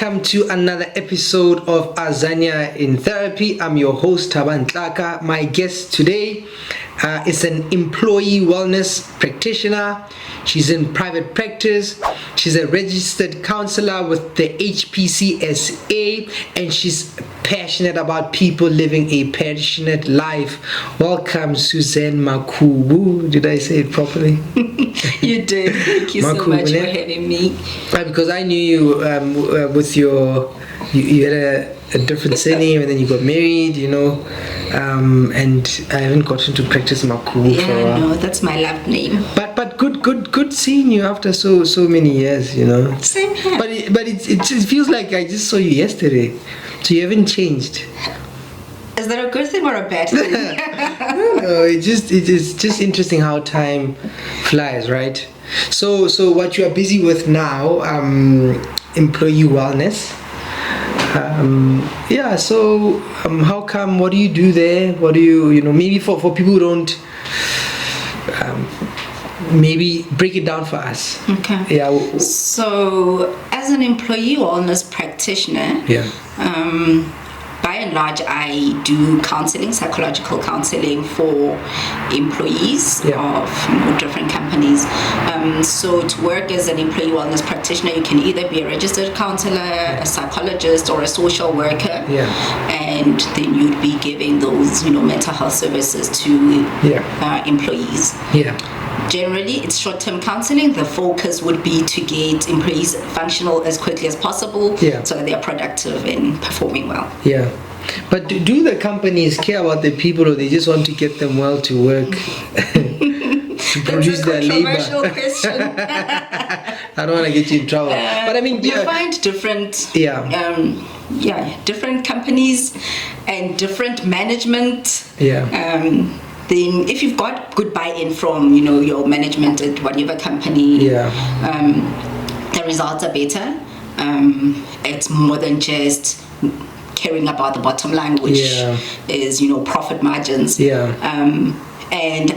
welcome to another episode of Azania in Therapy. I'm your host, Tlaka. My guest today is an employee wellness practitioner. She's in private practice. She's a registered counsellor with the HPCSA, and she's passionate about people living a passionate life. Welcome, Suzan Makhubu. Did I say it properly? You did. Thank you so much for having me. Because I knew you with you had a different surname, and then you got married, and I haven't gotten to practice Makhubu for a while. No, that's my love name. But good seeing you after so many years, Same here. But it feels like I just saw you yesterday, so you haven't changed. Is that a good thing or a bad thing? No, it's just interesting how time flies, right? So what you are busy with now, employee wellness. How come? What do you do there? What do you maybe for people who don't, maybe break it down for us. Okay. Yeah. So as an employee wellness practitioner, by and large, I do counseling, psychological counseling for employees of different companies. So to work as an employee wellness practitioner, you can either be a registered counselor, a psychologist, or a social worker. And then you'd be giving those, mental health services to employees. Generally, it's short-term counseling. The focus would be to get employees functional as quickly as possible so that they're productive and performing well. But do the companies care about the people, or they just want to get them well to work to produce their labor? That's a controversial question. I don't want to get you in trouble. But I mean, you find different different companies and different management. Then if you've got good buy-in from your management at whatever company, the results are better. It's more than just caring about the bottom line, which is profit margins. And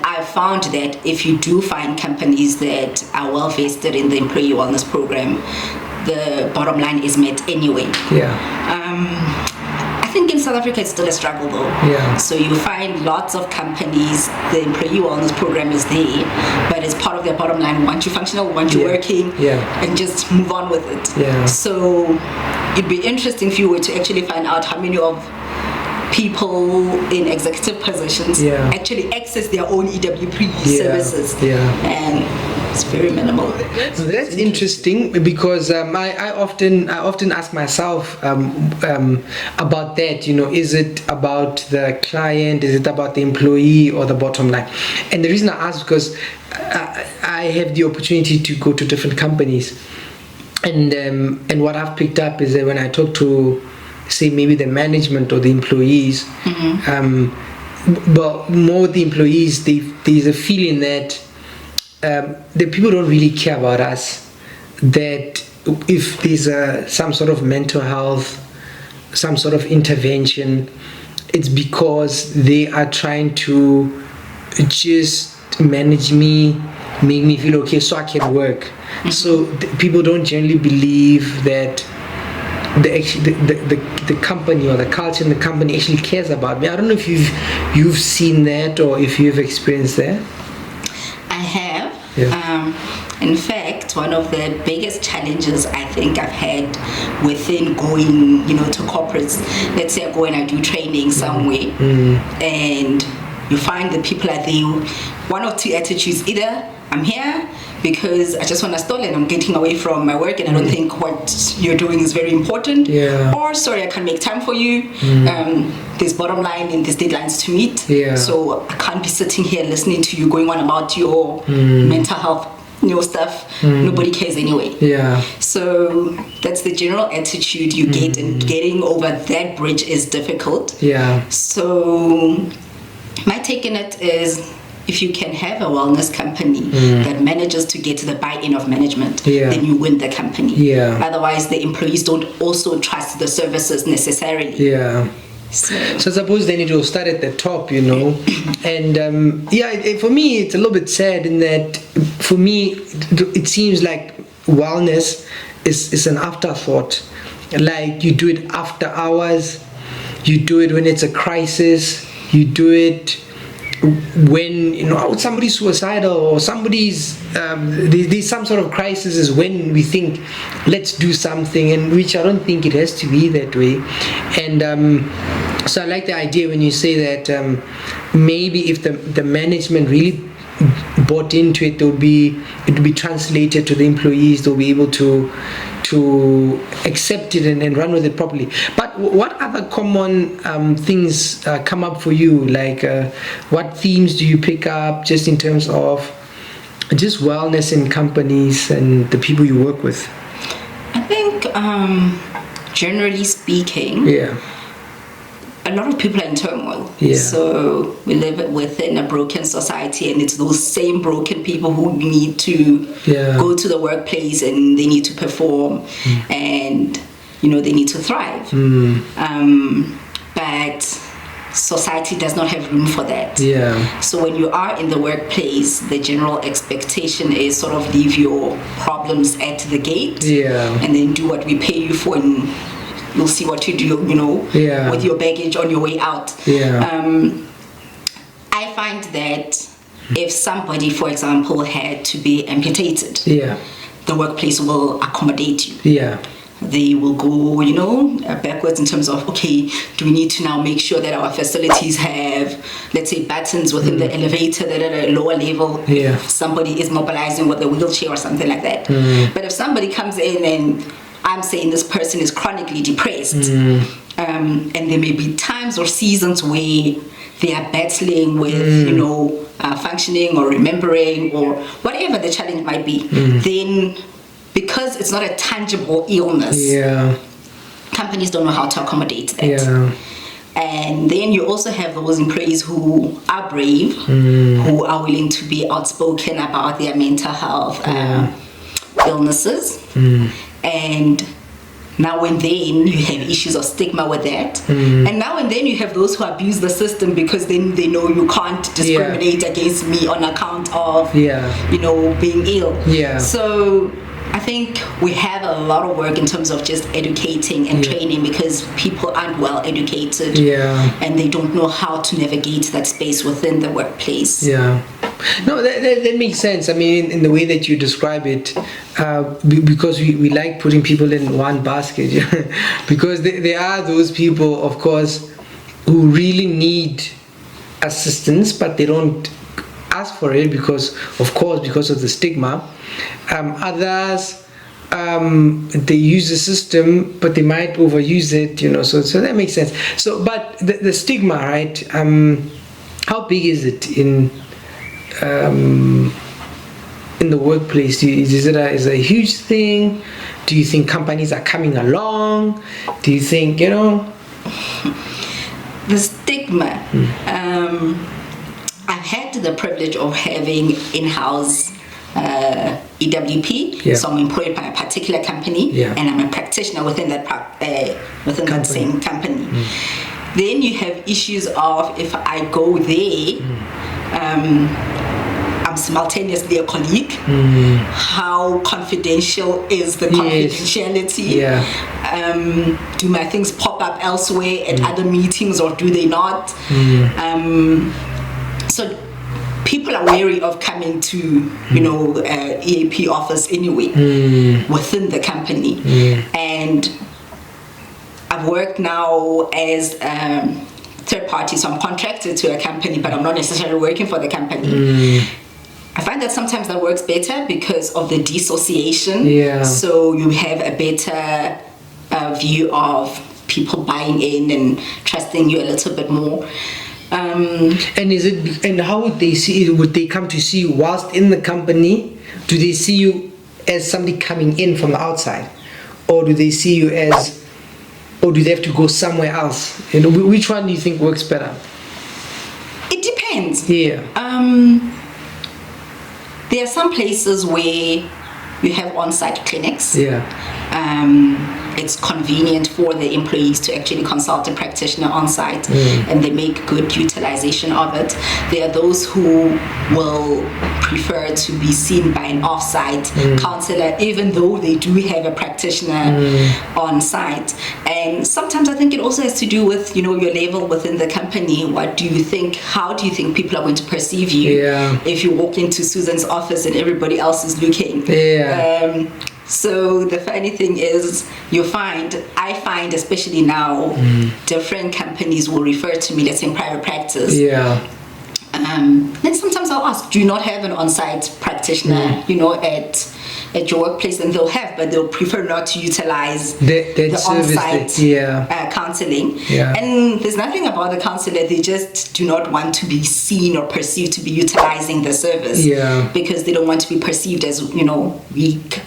I found that if you do find companies that are well vested in the employee wellness program, the bottom line is met anyway. I think in South Africa it's still a struggle though. So you find lots of companies, the employee wellness program is there, but it's part of their bottom line. Want you functional, want you working, and just move on with it. So it'd be interesting if you were to actually find out how many of people in executive positions actually access their own EWP services. And it's very minimal. That's interesting, because I often ask myself about that. Is it about the client? Is it about the employee or the bottom line? And the reason I ask is because I have the opportunity to go to different companies, and what I've picked up is that when I talk to, say, maybe the management or the employees, but more the employees, there's a feeling that the people don't really care about us, that if there's some sort of mental health, some sort of intervention, it's because they are trying to just manage me, make me feel okay so I can work. So people don't generally believe that the company or the culture in the company actually cares about me. I don't know if you've seen that or if you've experienced that. I have. In fact, one of the biggest challenges I think I've had within going, to corporates, let's say I go and I do training somewhere, and you find that people are there, one or two attitudes: either I'm here because I just want to stall and I'm getting away from my work and I don't think what you're doing is very important, or sorry, I can't make time for you, there's bottom line and there's deadlines to meet, so I can't be sitting here listening to you going on about your mental health stuff. Nobody cares anyway. So that's the general attitude you get, and getting over that bridge is difficult. So my take on it is, if you can have a wellness company that manages to get to the buy-in of management, then you win the company. Otherwise, the employees don't also trust the services necessarily. So I suppose they need to start at the top, and for me it's a little bit sad in that, for me, it seems like wellness is an afterthought. like you do it after hours, you do it when it's a crisis, you do it when somebody's suicidal or somebody's there's some sort of crisis, is when we think let's do something, and which I don't think it has to be that way. And so I like the idea when you say that maybe if the management really bought into it, it would be translated to the employees. They'll be able to accept it and run with it properly. But what other common things come up for you? Like what themes do you pick up just in terms of just wellness in companies and the people you work with? I think generally speaking, a lot of people are in turmoil. So we live within a broken society, and it's those same broken people who need to go to the workplace, and they need to perform, and they need to thrive. But society does not have room for that. So when you are in the workplace, the general expectation is sort of leave your problems at the gate, and then do what we pay you for, and you'll see what you do, with your baggage on your way out. I find that if somebody, for example, had to be amputated, the workplace will accommodate you. They will go, backwards in terms of, okay, do we need to now make sure that our facilities have, let's say, buttons within the elevator that are at a lower level? Somebody is mobilizing with a wheelchair or something like that. But if somebody comes in and I'm saying this person is chronically depressed, and there may be times or seasons where they are battling with, functioning or remembering or whatever the challenge might be, then because it's not a tangible illness, companies don't know how to accommodate that. And then you also have those employees who are brave, who are willing to be outspoken about their mental health illnesses. And now and then you have issues of stigma with that. And now and then you have those who abuse the system, because then they know you can't discriminate against me on account of being ill. So I think we have a lot of work in terms of just educating and training, because people aren't well educated, and they don't know how to navigate that space within the workplace. No, that makes sense. I mean, in the way that you describe it, because we like putting people in one basket, because there are those people, of course, who really need assistance, but they don't ask for it because of the stigma. Others, they use the system, but they might overuse it, so that makes sense. So, but the stigma, right? How big is it in the workplace? Is it a huge thing? Do you think companies are coming along? Do you think, the stigma? I've had the privilege of having in-house EWP, so I'm employed by a particular company, and I'm a practitioner within that same company. Then you have issues of, if I go there, I'm simultaneously a colleague. How confidential is the confidentiality? Do my things pop up elsewhere at other meetings, or do they not? So people are wary of coming to, EAP office anyway, within the company. And I've worked now as third party, so I'm contracted to a company, but I'm not necessarily working for the company. I find that sometimes that works better because of the dissociation. So you have a better view of people buying in and trusting you a little bit more. And how would they see it? Would they come to see you whilst in the company? Do they see you as somebody coming in from the outside, or do they see you as, or do they have to go somewhere else? Which one do you think works better? It depends. There are some places where you have on-site clinics. it's convenient for the employees to actually consult a practitioner on site, and they make good utilization of it. There are those who will prefer to be seen by an off-site counsellor, even though they do have a practitioner on site. And sometimes I think it also has to do with, your level within the company. What do you think? How do you think people are going to perceive you if you walk into Suzan's office and everybody else is looking? So the funny thing is, I find especially now, different companies will refer to me, let's say in private practice. Then sometimes I'll ask, do you not have an on-site practitioner, at your workplace? And but they'll prefer not to utilize the on-site counseling. And there's nothing about the counselor, they just do not want to be seen or perceived to be utilizing the service because they don't want to be perceived as, weak.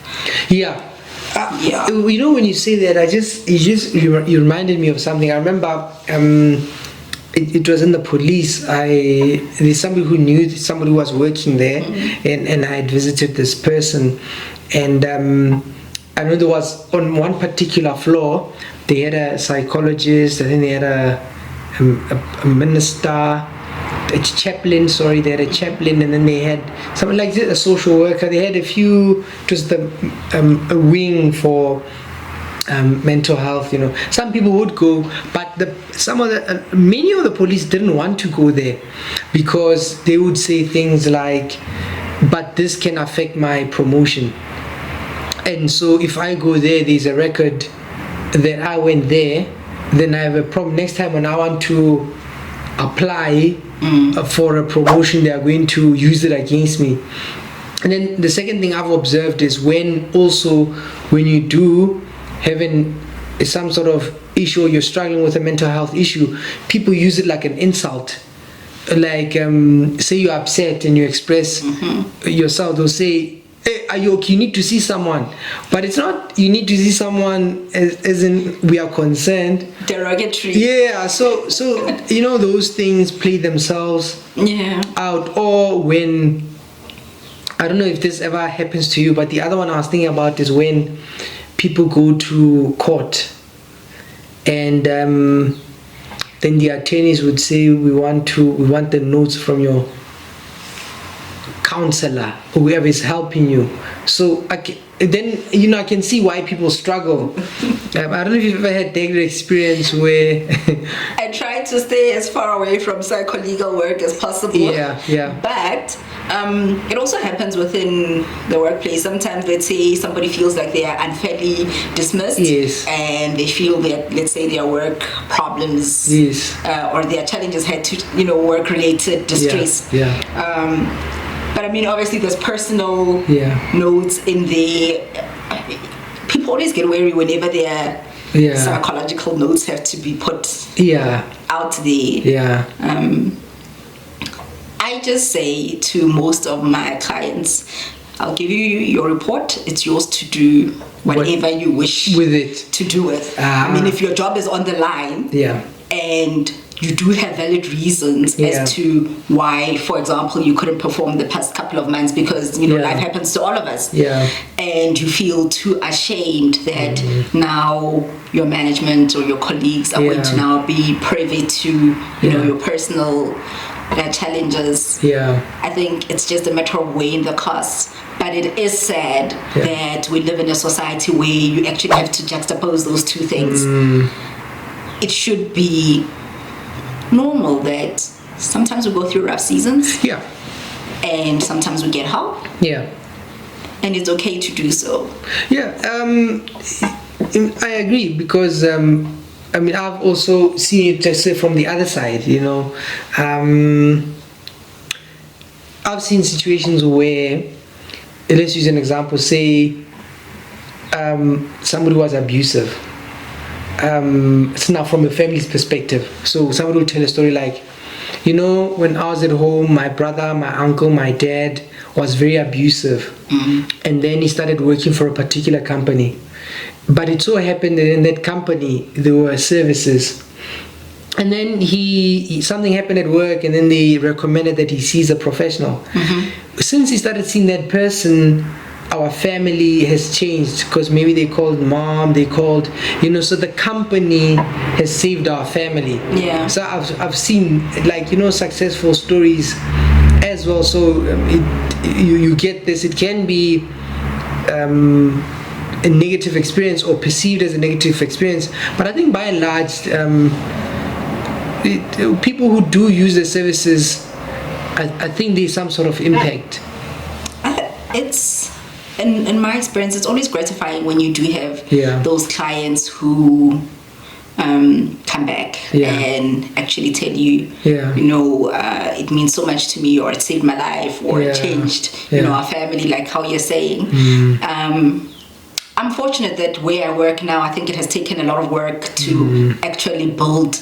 When you say that, you reminded me of something. I remember it was in the police. There's somebody who knew somebody who was working there, and I had visited this person, and I know there was on one particular floor they had a psychologist, and then they had a minister, a chaplain. They had a chaplain, and then they had something like this, a social worker. They had a few, just a wing for mental health. Some people would go, but many of the police didn't want to go there because they would say things like, but this can affect my promotion, and so if I go there, there's a record that I went there, then I have a problem. Next time when I want to apply for a promotion, they are going to use it against me. And then the second thing I've observed is when you do having some sort of issue, or you're struggling with a mental health issue, people use it like an insult. Like say you're upset and you express yourself, they'll say, hey, are you okay? You need to see someone. But it's not you need to see someone as in we are concerned. Derogatory. So those things play themselves out. Or when, I don't know if this ever happens to you, but the other one I was thinking about is when people go to court, and then the attorneys would say, we want the notes from your counselor, whoever is helping you. So I can see why people struggle. I don't know if you've ever had that experience where I try to stay as far away from psycholegal work as possible. But it also happens within the workplace. Sometimes, let's say somebody feels like they are unfairly dismissed, and they feel that, let's say, their work problems or their challenges had to, work-related distress. But I mean, obviously, there's personal notes in there. People always get wary whenever their psychological notes have to be put out there. I just say to most of my clients, I'll give you your report. It's yours to do whatever you wish with it to do with. I mean, if your job is on the line, and you do have valid reasons as to why, for example, you couldn't perform the past couple of months because life happens to all of us, and you feel too ashamed that now your management or your colleagues are going to now be privy to your personal challenges. I think it's just a matter of weighing the costs. But it is sad that we live in a society where you actually have to juxtapose those two things. It should be normal that sometimes we go through rough seasons, and sometimes we get help, and it's okay to do so. I agree, because I've also seen it just from the other side. I've seen situations where, let's use an example, say somebody was abusive. It's now from a family's perspective. So somebody will tell a story like, when I was at home, my brother, my uncle, my dad was very abusive, and then he started working for a particular company. But it so happened that in that company there were services, and then something happened at work, and then they recommended that he sees a professional. Since he started seeing that person, our family has changed, because maybe they called mom, they called, so the company has saved our family. Yeah. So I've seen, like, successful stories as well. So you get this. It can be a negative experience or perceived as a negative experience, but I think by and large, people who do use the services, I think there's some sort of impact. It's in my experience, it's always gratifying when you do have those clients who come back and actually tell you, it means so much to me, or it saved my life, or it changed, our family, like how you're saying. I'm fortunate that where I work now, I think it has taken a lot of work to actually build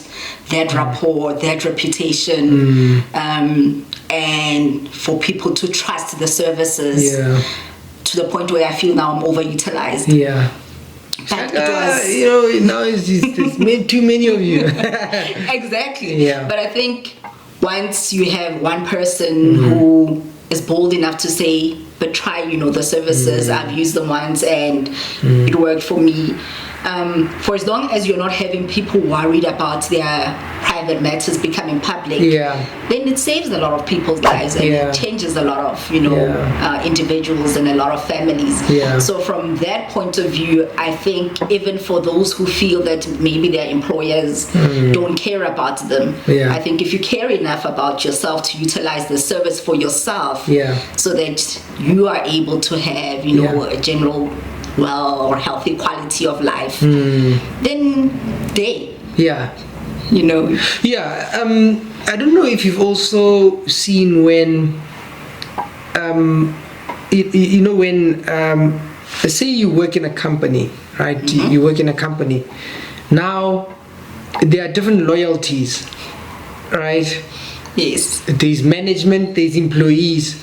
that rapport, that reputation, and for people to trust the services to the point where I feel now I'm overutilized. But it was, now it's made too many of you. Exactly. But I think once you have one person who is bold enough to say, but try, the services, I've used them once and it worked for me. For as long as you're not having people worried about their private matters becoming public, then it saves a lot of people's lives, and it changes a lot of, individuals and a lot of families. So from that point of view, I think even for those who feel that maybe their employers don't care about them, I think if you care enough about yourself to utilize the service for yourself, so that you are able to have, a general or healthy quality of life, then I don't know if you've also seen when when say you work in a company, right? You work in a company. Now there are different loyalties, right? Yes. There's management, there's employees.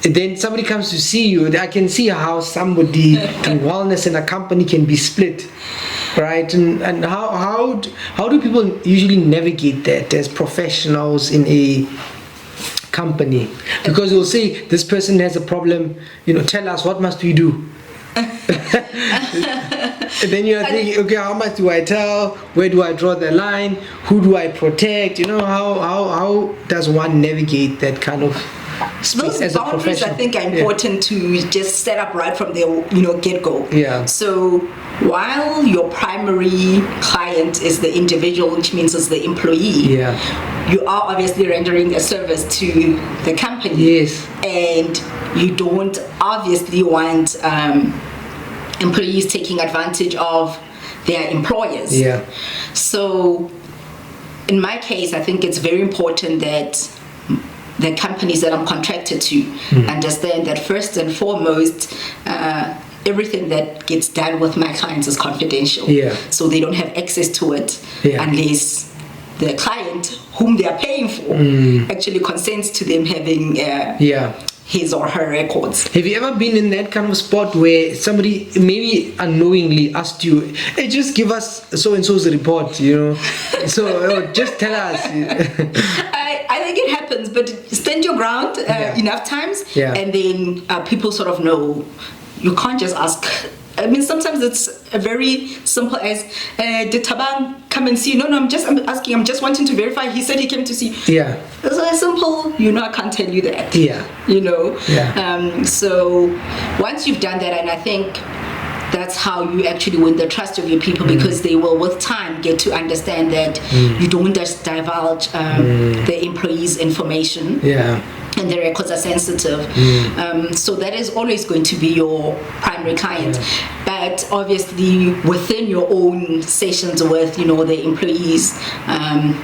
Then somebody comes to see you. I can see how somebody through wellness in a company can be split, right? And how do people usually navigate that as professionals in a company? Because they'll say, this person has a problem, tell us, what must we do? And then you're thinking, okay, how much do I tell? Where do I draw the line? Who do I protect? How does one navigate that kind of space? Those boundaries, I think, are important to just set up right from the get-go. So while your primary client is the individual, which means it's the employee, you are obviously rendering a service to the company. And you don't obviously want employees taking advantage of their employers. So in my case, I think it's very important that the companies that I'm contracted to understand that first and foremost, everything that gets done with my clients is confidential. So they don't have access to it unless the client whom they are paying for actually consents to them having his or her records. Have you ever been in that kind of spot where somebody maybe unknowingly asked you, hey, just give us so-and-so's report, so just tell us? I think it happens, but stand your ground enough times, and then people sort of know. You can't just ask. I mean, sometimes it's a very simple as, did Thabang come and see you? No, I'm asking, I'm just wanting to verify. He said he came to see you. It's so simple, I can't tell you that. So once you've done that, and I think that's how you actually win the trust of your people, because they will with time get to understand that you don't just divulge the employees' information. And the records are sensitive. So that is always going to be your primary client. But obviously within your own sessions with the employees,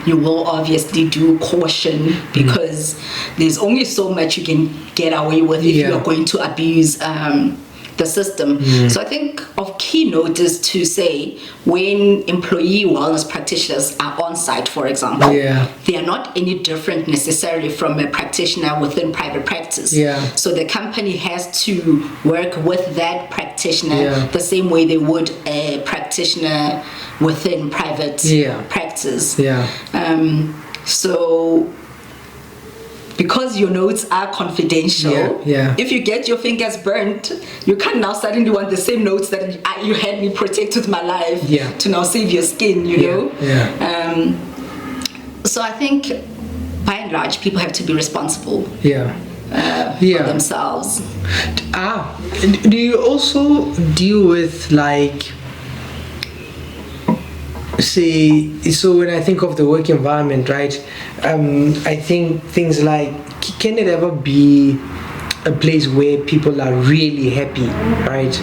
you will obviously do caution, because there's only so much you can get away with if you're going to abuse the system. So I think of key note is to say, when employee wellness practitioners are on site, for example, they are not any different necessarily from a practitioner within private practice. So the company has to work with that practitioner the same way they would a practitioner within private practice. So because your notes are confidential, if you get your fingers burnt, you can't now suddenly want the same notes that you had me protect with my life to now save your skin, you know? So I think, by and large, people have to be responsible for themselves. Do you also deal with, like, so when I think of the work environment, right, I think things like, can it ever be a place where people are really happy, right?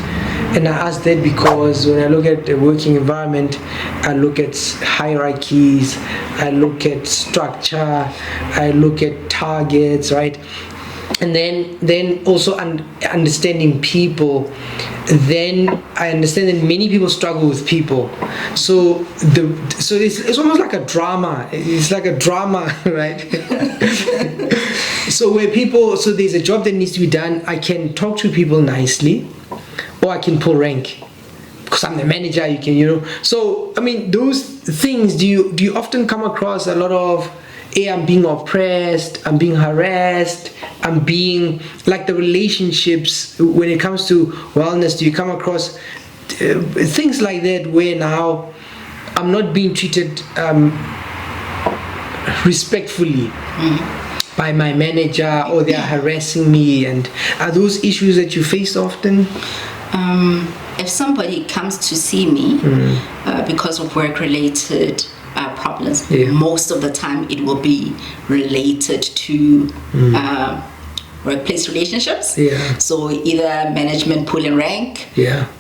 And I ask that because when I look at the working environment, I look at hierarchies, I look at structure, I look at targets, right? And then also understanding people. Then I understand that many people struggle with people. So it's almost like a drama. It's like a drama, right? So there's a job that needs to be done. I can talk to people nicely, or I can pull rank because I'm the manager. You can, So I mean, those things. Do you often come across a lot of, I'm being oppressed, I'm being harassed, I'm being, like, the relationships when it comes to wellness? Do you come across things like that where now I'm not being treated respectfully by my manager, or they are harassing me? And are those issues that you face often? If somebody comes to see me because of work-related problems, most of the time it will be related to workplace relationships. So either management pulling rank,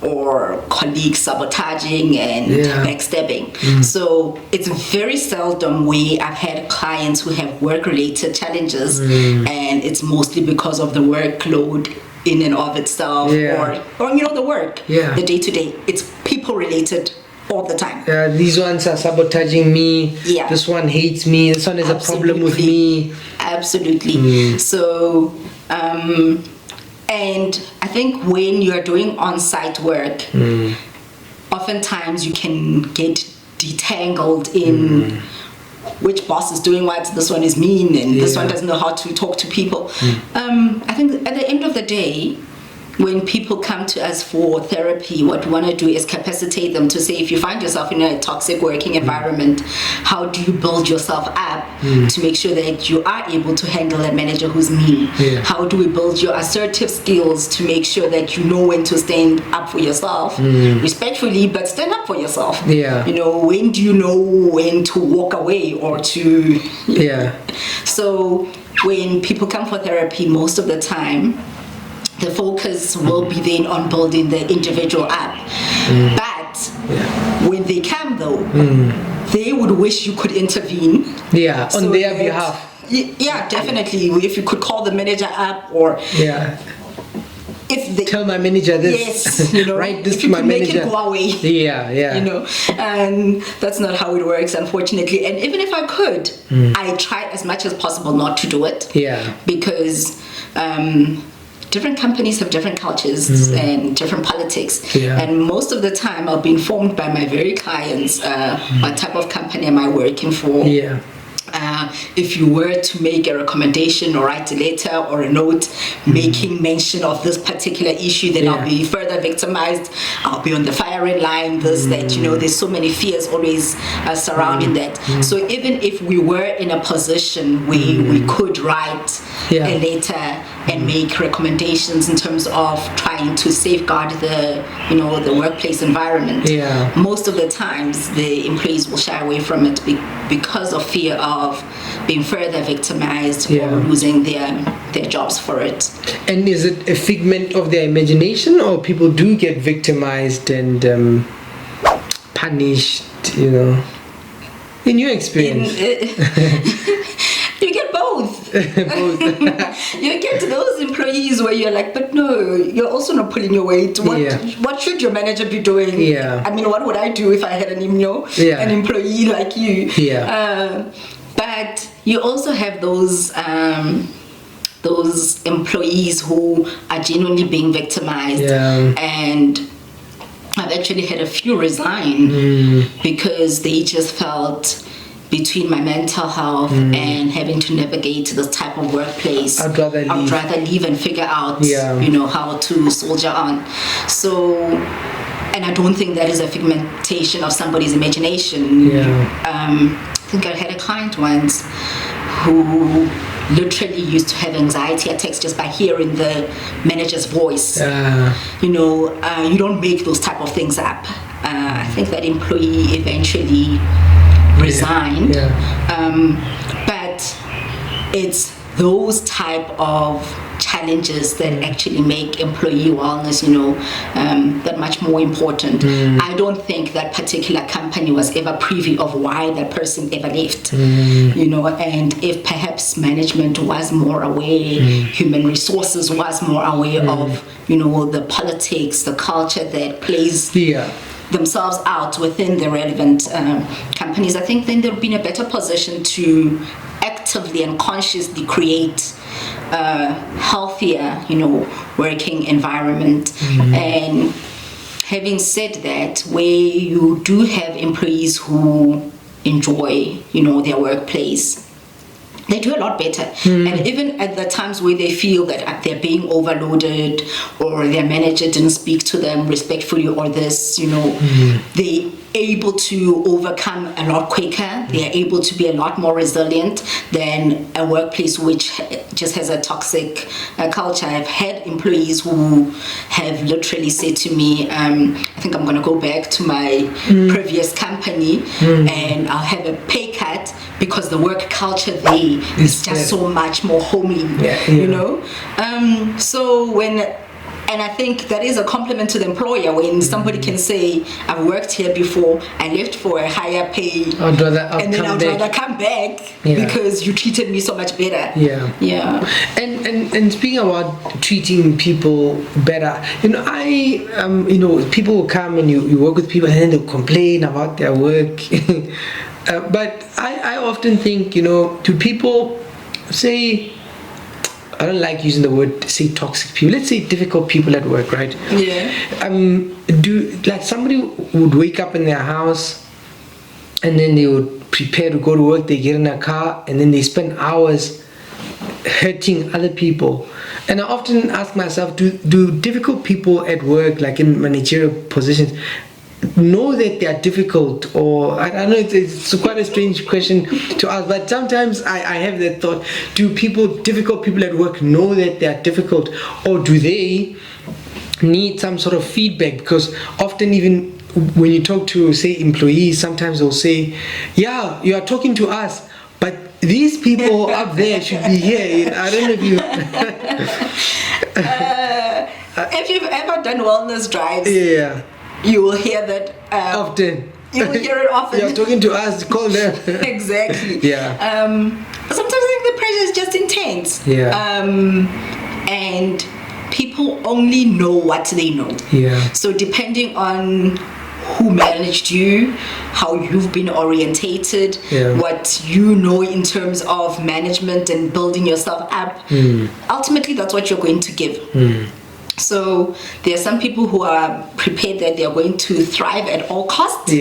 or colleagues sabotaging and backstabbing. So it's very seldom where I've had clients who have work-related challenges, and it's mostly because of the workload in and of itself, or the work, the day-to-day. It's people-related all the time. These ones are sabotaging me. This one hates me. This one has a problem with me. Absolutely. So, and I think when you are doing on-site work, oftentimes you can get detangled in which boss is doing what, this one is mean, and this one doesn't know how to talk to people. I think at the end of the day, when people come to us for therapy, what we want to do is capacitate them to say, if you find yourself in a toxic working environment, how do you build yourself up to make sure that you are able to handle a manager who's mean? How do we build your assertive skills to make sure that you know when to stand up for yourself, respectfully, but stand up for yourself? When do you know when to walk away or to... So when people come for therapy, most of the time, the focus will be then on building the individual up. But when they come, though, they would wish you could intervene. On their behalf. Definitely. If you could call the manager up, or if they tell my manager this. Write this to my manager. Make it go away. And that's not how it works, unfortunately. And even if I could, I try as much as possible not to do it. Because different companies have different cultures and different politics. And most of the time I'll be informed by my very clients what type of company am I working for. If you were to make a recommendation or write a letter or a note making mention of this particular issue, then I'll be further victimized. I'll be on the firing line, that, there's so many fears always surrounding that. So even if we were in a position where we could write a letter and make recommendations in terms of trying to safeguard the workplace environment, most of the times the employees will shy away from it because of fear of being further victimized or losing their jobs for it. And is it a figment of their imagination, or people do get victimized and punished, in your experience? You get both. You get those employees where you're like, but no, you're also not pulling your weight. What should your manager be doing? I mean, what would I do if I had an employee like you? But you also have those employees who are genuinely being victimized, and I've actually had a few resign because they just felt between my mental health and having to navigate this type of workplace, I'd rather leave and figure out, Yeah. how to soldier on. So, and I don't think that is a figmentation of somebody's imagination. I think I had a client once who literally used to have anxiety attacks just by hearing the manager's voice. You don't make those type of things up. I think that employee eventually resigned. But it's those type of challenges that actually make employee wellness, that much more important. I don't think that particular company was ever privy of why that person ever left, and if perhaps management was more aware, human resources was more aware of, the politics, the culture that plays themselves out within the relevant companies, I think then they'll be in a better position to actively and consciously create a healthier, working environment. And having said that, where you do have employees who enjoy, their workplace, they do a lot better. And even at the times where they feel that they're being overloaded or their manager didn't speak to them respectfully or this, they able to overcome a lot quicker. They are able to be a lot more resilient than a workplace which just has a toxic culture. I've had employees who have literally said to me, I think I'm going to go back to my previous company and I'll have a pay cut because the work culture there is just so much more homely, and I think that is a compliment to the employer when somebody can say, I've worked here before, I left for a higher pay, I'd rather come back because you treated me so much better. And speaking about treating people better, people will come and you work with people and then they'll complain about their work. But I often think, do people say, I don't like using the word, say toxic people, let's say difficult people at work, right? Somebody would wake up in their house and then they would prepare to go to work, they get in a car and then they spend hours hurting other people. And I often ask myself, do difficult people at work, like in managerial positions, know that they are difficult? Or I don't know, it's quite a strange question to ask, but sometimes I have that thought, do difficult people at work know that they are difficult, or do they need some sort of feedback? Because often even when you talk to, say, employees, sometimes they'll say, yeah, you are talking to us, but these people up there should be here. I don't know if you if you've ever done wellness drives, you will hear that often. You will hear it often. You're talking to us, call them. Exactly. Sometimes I think the pressure is just intense. And people only know what they know. So depending on who managed you, how you've been orientated, what you know in terms of management and building yourself up, ultimately that's what you're going to give. So there are some people who are prepared that they are going to thrive at all costs.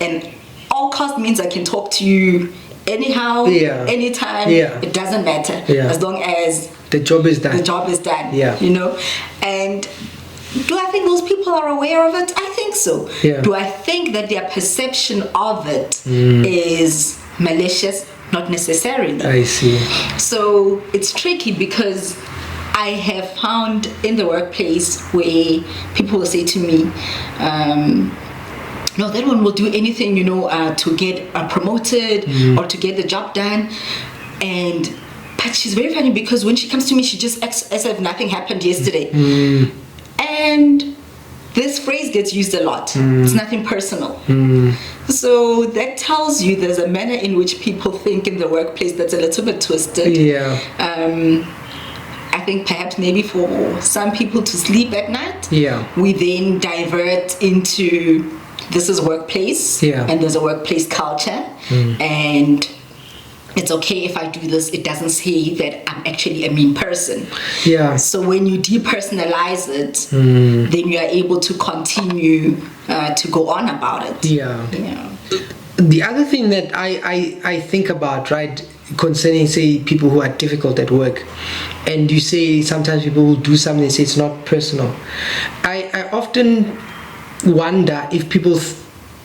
And all cost means I can talk to you anyhow, anytime. It doesn't matter as long as the job is done. And do I think those people are aware of it? I think so. Do I think that their perception of it is malicious? Not necessarily. I see. So it's tricky because I have found in the workplace where people will say to me, no, that one will do anything, to get promoted or to get the job done. But she's very funny because when she comes to me, she just acts as if nothing happened yesterday. And this phrase gets used a lot. It's nothing personal. So that tells you there's a manner in which people think in the workplace that's a little bit twisted. I think perhaps maybe for some people to sleep at night, we then divert into this is workplace and there's a workplace culture and it's okay if I do this. It doesn't say that I'm actually a mean person. So when you depersonalize it, then you are able to continue to go on about it. The other thing that I think about, right, concerning, say, people who are difficult at work, and you say sometimes people will do something and say it's not personal. I often wonder if people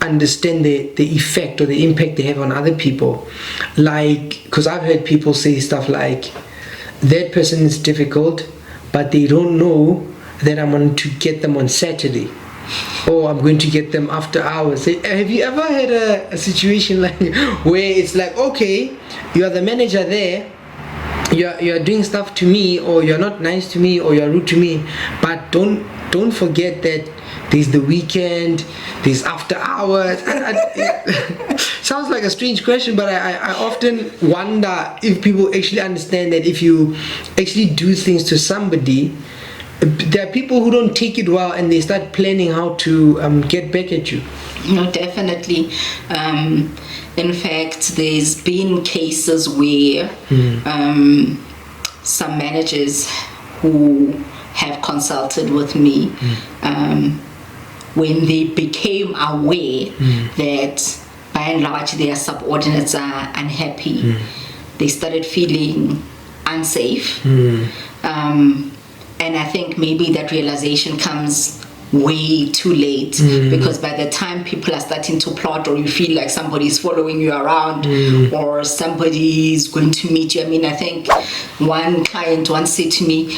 understand the effect or the impact they have on other people. Like, because I've heard people say stuff like, that person is difficult, but they don't know that I'm going to get them on Saturday, or I'm going to get them after hours. Have you ever had a situation like where it's like, okay, you are the manager there, you're doing stuff to me, or you're not nice to me, or you're rude to me, but don't forget that there's the weekend, there's after hours. Sounds like a strange question, but I often wonder if people actually understand that if you actually do things to somebody, there are people who don't take it well and they start planning how to get back at you. No, definitely. In fact, there's been cases where some managers who have consulted with me, when they became aware that by and large their subordinates are unhappy, they started feeling unsafe. And I think maybe that realization comes way too late, because by the time people are starting to plot, or you feel like somebody's following you around, or somebody is going to meet you. I mean, I think one client once said to me,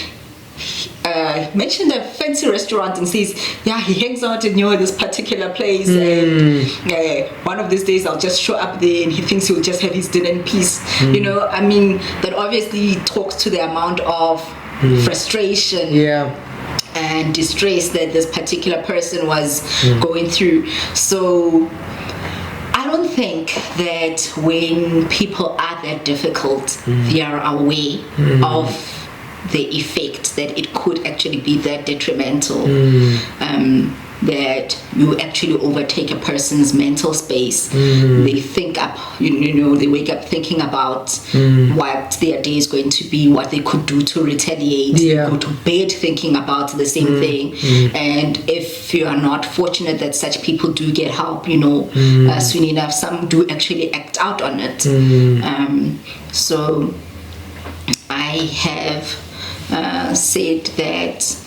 mentioned a fancy restaurant and says, yeah, he hangs out in this particular place, and one of these days I'll just show up there and he thinks he'll just have his dinner in peace. I mean, that obviously talks to the amount of frustration and distress that this particular person was going through. So I don't think that when people are that difficult, they are aware of the effect that it could actually be that detrimental, that you actually overtake a person's mental space. They think up, they wake up thinking about what their day is going to be, what they could do to retaliate. They go to bed thinking about the same thing. And if you are not fortunate that such people do get help, soon enough, some do actually act out on it. So I have said that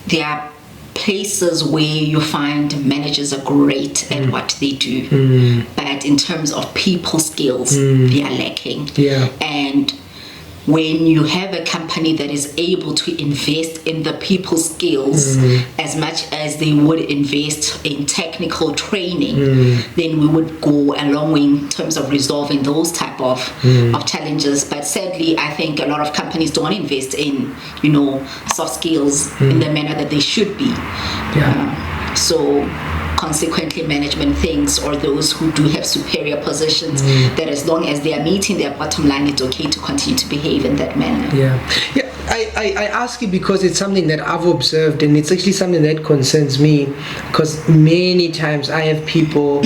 there are places where you find managers are great at what they do, but in terms of people skills, they are lacking. And when you have a company that is able to invest in the people skills as much as they would invest in technical training, then we would go a long way in terms of resolving those type of challenges. But sadly, I think a lot of companies don't invest in soft skills in the manner that they should be. So consequently, management thinks, or those who do have superior positions, that as long as they are meeting their bottom line, it's okay to continue to behave in that manner. I ask you because it's something that I've observed, and it's actually something that concerns me, because many times I have people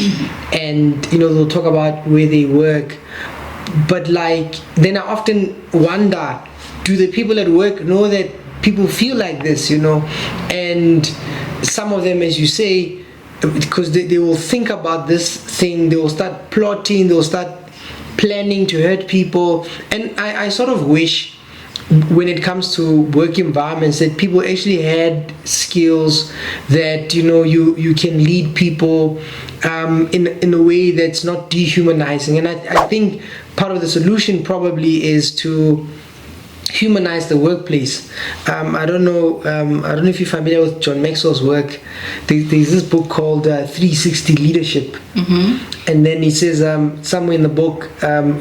and they'll talk about where they work, but then I often wonder, do the people at work know that people feel like this, and some of them, as you say, because they will think about this thing, they will start plotting, they will start planning to hurt people. And I sort of wish, when it comes to work environments, that people actually had skills that you can lead people in a way that's not dehumanizing. And I think part of the solution probably is to humanize the workplace. I don't know if you're familiar with John Maxwell's work. There's this book called 360 Leadership, and then he says somewhere in the book,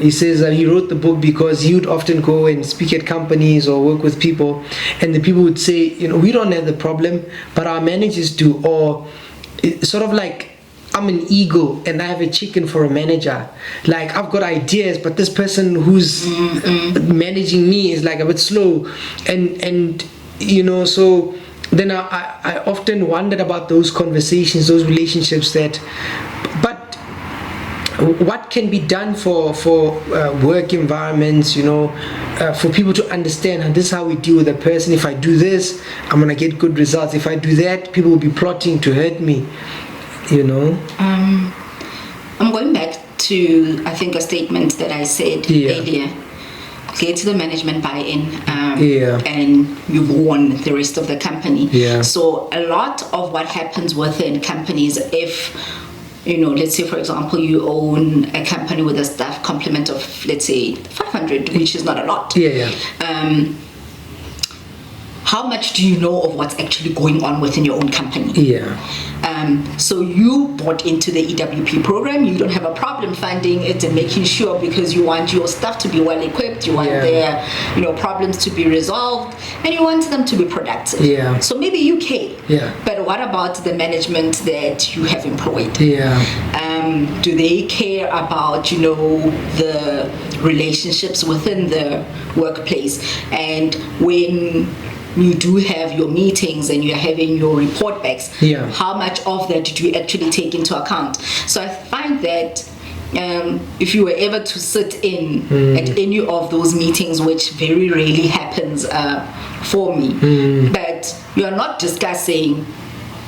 he says he wrote the book because he would often go and speak at companies or work with people, and the people would say, we don't have the problem, but our managers do, or it's sort of like, I'm an eagle and I have a chicken for a manager. Like, I've got ideas, but this person who's managing me is like a bit slow, and so then I often wondered about those conversations, those relationships, but what can be done for work environments, for people to understand, this is how we deal with a person. If I do this, I'm gonna get good results. If I do that, people will be plotting to hurt me. I'm going back to, I think, a statement that I said earlier. Get to the management buy-in, and you've won the rest of the company. So a lot of what happens within companies, if let's say, for example, you own a company with a staff complement of, let's say, 500, which is not a lot. How much do you know of what's actually going on within your own company? So you bought into the EWP program. You don't have a problem funding it and making sure, because you want your staff to be well equipped. You want their problems to be resolved, and you want them to be productive. So maybe you care. But what about the management that you have employed? Do they care about the relationships within the workplace? And when you do have your meetings and you're having your report backs, how much of that did you actually take into account? So I find that if you were able to sit in at any of those meetings, which very rarely happens for me, but you are not discussing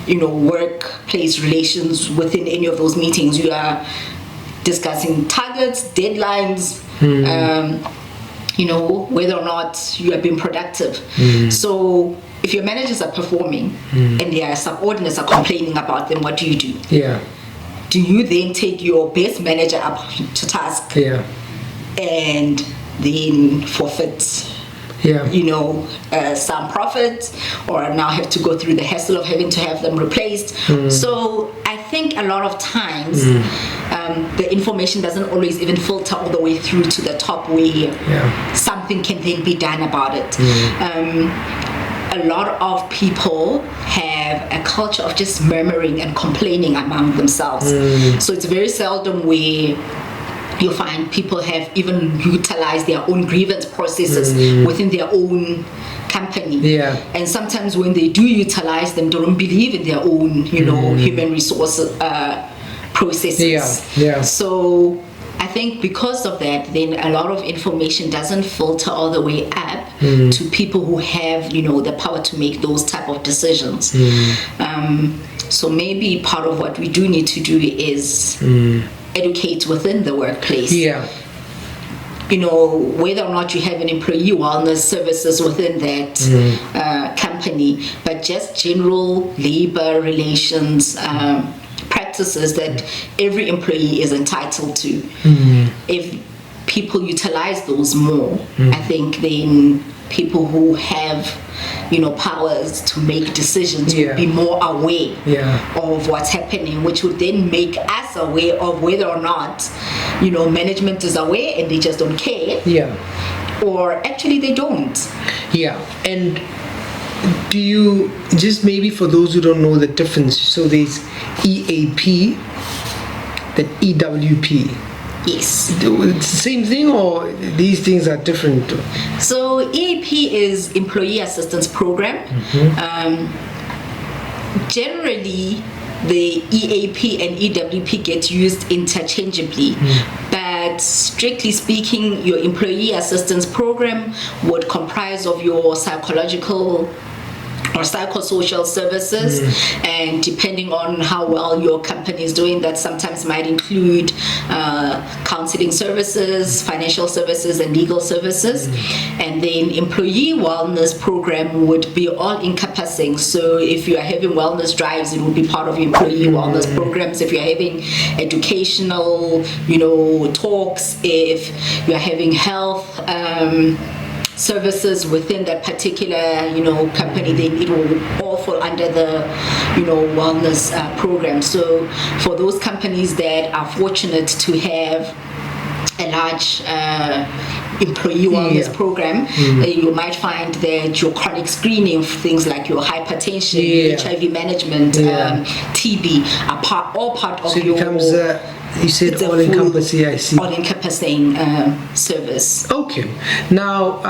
workplace relations within any of those meetings. You are discussing targets, deadlines, whether or not you have been productive. So if your managers are performing and their subordinates are complaining about them, what do you do? Do you then take your best manager up to task and then forfeit some profits, or now have to go through the hassle of having to have them replaced? So I think a lot of times the information doesn't always even filter all the way through to the top where something can then be done about it. A lot of people have a culture of just murmuring and complaining among themselves. So it's very seldom where you'll find people have even utilized their own grievance processes within their own company. And sometimes when they do utilize them, they don't believe in their own, human resource processes. So I think because of that, then a lot of information doesn't filter all the way up to people who have, the power to make those type of decisions. So maybe part of what we do need to do is educate within the workplace. Whether or not you have an employee wellness services within that company, but just general labor relations practices that every employee is entitled to. If people utilize those more, I think then people who have powers to make decisions would be more aware of what's happening, which would then make us aware of whether or not management is aware and they just don't care, or actually they don't. And do you, just maybe for those who don't know the difference, so there's EAP, then EWP. Yes. It's the same thing, or these things are different? So EAP is Employee Assistance Program. Generally, the EAP and EWP get used interchangeably, but strictly speaking, your Employee Assistance Program would comprise of your psychological or psychosocial services, and depending on how well your company is doing, that sometimes might include counseling services, financial services, and legal services. And then employee wellness program would be all encompassing. So if you are having wellness drives, it would be part of your employee wellness programs. If you're having educational talks, if you're having health services within that particular company, then it will all fall under the wellness program. So for those companies that are fortunate to have a large employee wellness program, you might find that your chronic screening, things like your hypertension, HIV management, TB are all part of your. Becomes you said all-encompassing, I see. All-encompassing service. Okay. Now,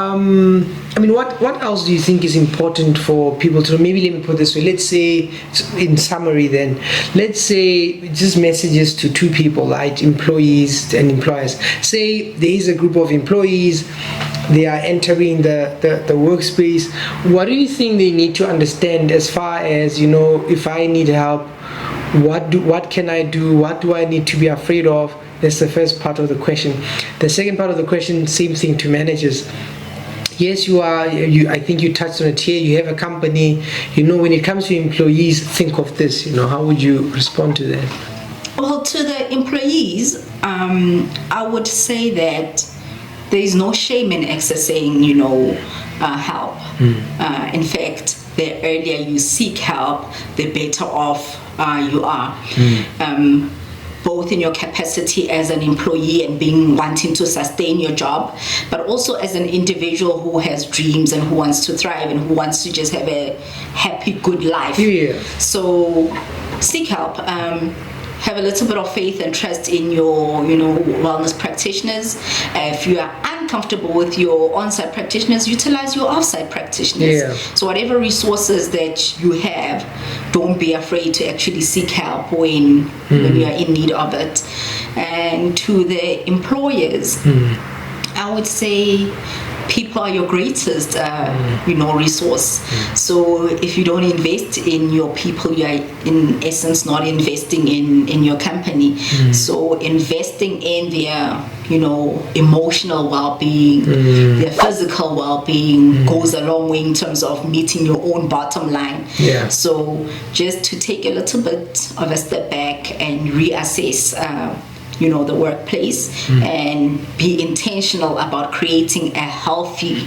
what else do you think is important for people to know? Maybe let me put it this way. Let's say, in summary then, let's say just messages to two people, right? Employees and employers. Say there is a group of employees, they are entering the workspace. What do you think they need to understand as far as, if I need help, what can I do? What do I need to be afraid of? That's the first part of the question. The second part of the question, same thing to managers. Yes, I think you touched on it here. You have a company. When it comes to employees, think of this. How would you respond to that? Well, to the employees, I would say that there is no shame in accessing, help. In fact, the earlier you seek help, the better off you are. Both in your capacity as an employee and wanting to sustain your job, but also as an individual who has dreams and who wants to thrive and who wants to just have a happy, good life. Yeah. So seek help. Have a little bit of faith and trust in your, wellness practitioners. If you are uncomfortable with your on-site practitioners, utilize your off-site practitioners. Yeah. So whatever resources that you have, don't be afraid to actually seek help when you are in need of it. And to the employers, I would say people are your greatest resource. So if you don't invest in your people, you are in essence not investing in your company. So investing in their emotional well-being, their physical well-being goes a long way in terms of meeting your own bottom line. Yeah. So just to take a little bit of a step back and reassess the workplace and be intentional about creating a healthy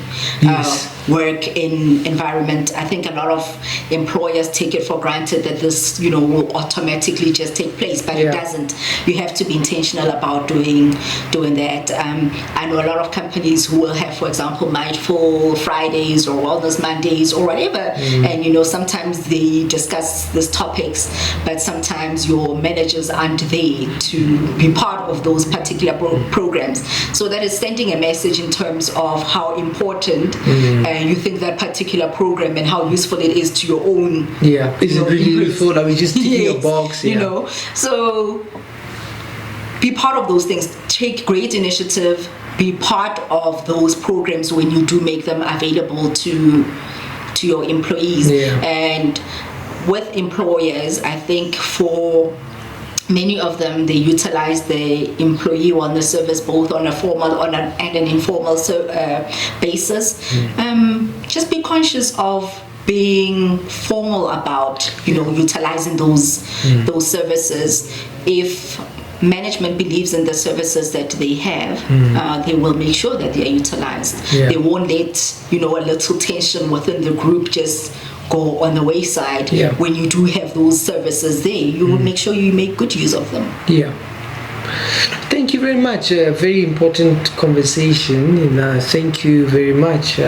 work environment. I think a lot of employers take it for granted that this will automatically just take place, but it doesn't. You have to be intentional about doing that. I know a lot of companies who will have, for example, Mindful Fridays or Wellness Mondays or whatever, and sometimes they discuss these topics, but sometimes your managers aren't there to be part of those particular programs. So that is sending a message in terms of how important you think that particular program and how useful it is to your own. Yeah, is it really useful? Are we just ticking a box? Yeah. So be part of those things. Take great initiative. Be part of those programs when you do make them available to your employees. Yeah. And with employers, I think for many of them, they utilize the employee wellness service both on a formal and an informal basis. Just be conscious of being formal about utilizing those services. If management believes in the services that they have, they will make sure that they are utilized. They won't let a little tension within the group just go on the wayside. When you do have those services there, you will make sure you make good use of them. Thank you very much. A very important conversation, and thank you very much.